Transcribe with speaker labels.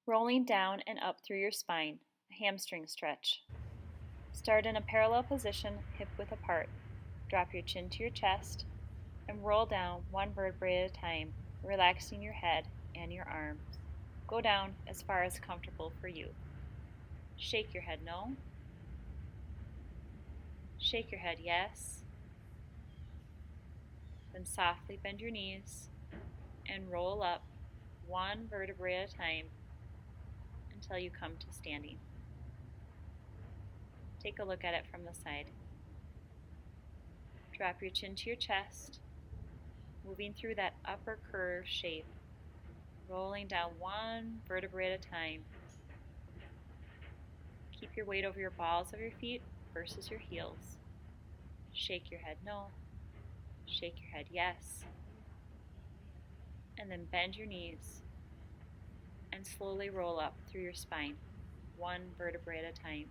Speaker 1: Rolling down and up through your spine, a hamstring stretch. Start in a parallel position, hip width apart. Drop your chin to your chest and roll down one vertebrae at a time, relaxing your head and your arms. Go down as far as comfortable for you. Shake your head no. Shake your head yes. Then softly bend your knees and roll up one vertebrae at a time until you come to standing. Take a look at it from the side. Drop your chin to your chest, moving through that upper curve shape, rolling down one vertebrae at a time. Keep your weight over your balls of your feet versus your heels. Shake your head no. Shake your head yes. And then bend your knees and slowly roll up through your spine, one vertebrae at a time.